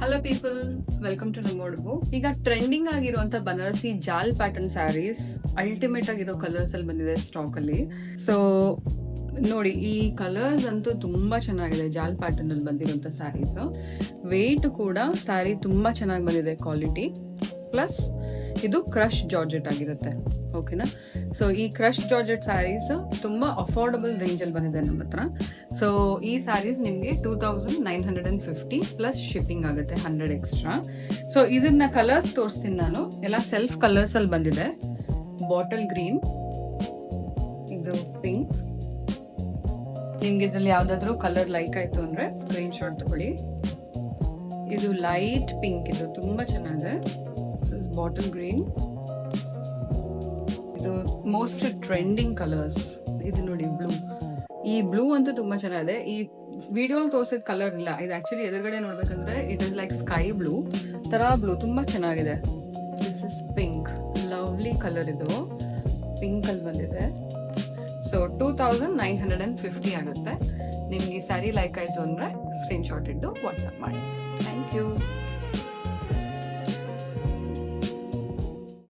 Hello people, welcome to ನಮೋಡ್ಬು. ಈಗ trending ಆಗಿರುವಂತ ಬನಾರಸಿ ಜಾಲ್ ಪ್ಯಾಟರ್ನ್ ಸ್ಯಾರೀಸ್ ಅಲ್ಟಿಮೇಟ್ ಆಗಿರೋ ಕಲರ್ಸ್ ಅಲ್ಲಿ ಬಂದಿದೆ ಸ್ಟಾಕ್ ಅಲ್ಲಿ. ಸೊ ನೋಡಿ, ಈ ಕಲರ್ಸ್ ಅಂತೂ ತುಂಬಾ ಚೆನ್ನಾಗಿದೆ. ಜಾಲ್ ಪ್ಯಾಟರ್ನ್ ಅಲ್ಲಿ ಬಂದಿರುವಂತ ಸ್ಯಾರೀಸ್, ವೆಯ್ಟ್ ಕೂಡ ಸ್ಯಾರಿ ತುಂಬಾ ಚೆನ್ನಾಗಿ ಬಂದಿದೆ, ಕ್ವಾಲಿಟಿ. ಪ್ಲಸ್ ಇದು ಕ್ರಶ್ ಜಾರ್ಜೆಟ್ ಆಗಿರುತ್ತೆ, ಓಕೆನಾ. ಸೊ ಈ ಕ್ರಶ್ ಜಾರ್ಜೆಟ್ ಸ್ಯಾರೀಸ್ ತುಂಬಾ ಅಫೋರ್ಡಬಲ್ ರೇಂಜ್ ಅಲ್ಲಿ ಬಂದಿದೆ ನಮ್ಮ ಹತ್ರ. ಸೊ ಈ ಸ್ಯಾರೀಸ್ ನಿಮಗೆ 2950 ಪ್ಲಸ್ ಶಿಪ್ಪಿಂಗ್ ಆಗುತ್ತೆ, 100 ಎಕ್ಸ್ಟ್ರಾ. ಸೊ ಇದನ್ನ ಕಲರ್ಸ್ ತೋರಿಸ್ತೀನಿ ನಾನು. ಎಲ್ಲ ಸೆಲ್ಫ್ ಕಲರ್ಸ್ ಅಲ್ಲಿ ಬಂದಿದೆ. ಬಾಟಲ್ ಗ್ರೀನ್, ಇದು ಪಿಂಕ್. ನಿಮ್ಗೆ ಇದ್ರಲ್ಲಿ ಯಾವ್ದಾದ್ರು ಕಲರ್ ಲೈಕ್ ಆಯ್ತು ಅಂದ್ರೆ ಸ್ಕ್ರೀನ್ ಶಾಟ್ ತಗೊಳ್ಳಿ. ಇದು ಲೈಟ್ ಪಿಂಕ್, ಇದು ತುಂಬಾ ಚೆನ್ನಾಗಿದೆ. ಬಾಟಲ್ ಗ್ರೀನ್, ಇದು ಮೋಸ್ಟ್ ಟ್ರೆಂಡಿಂಗ್ ಕಲರ್ಸ್. ಇದು ನೋಡಿ ಬ್ಲೂ. ಈ ಬ್ಲೂ ಅಂತೂ ತುಂಬಾ ಚೆನ್ನಾಗಿದೆ. ಈ ವಿಡಿಯೋ ತೋರಿಸಿದ ಕಲರ್ ಇಲ್ಲ, ಇದು ಆಕ್ಚುಲಿ ಎದುರುಗಡೆ ನೋಡ್ಬೇಕಂದ್ರೆ it is like sky blue ತರ ಬ್ಲೂ, ತುಂಬಾ ಚೆನ್ನಾಗಿದೆ. This is pink, lovely colour. ಇದು ಪಿಂಕ್ ಅಲ್ಲಿ ಬಂದಿದೆ. ಸೊ 2950 ಆಗುತ್ತೆ. ನಿಮ್ಗೆ ಈ ಸ್ಯಾರಿ ಲೈಕ್ ಆಯ್ತು ಅಂದ್ರೆ ಸ್ಕ್ರೀನ್ ಶಾಟ್ ಇದ್ದು ವಾಟ್ಸ್ಆಪ್ ಮಾಡಿ. Thank you.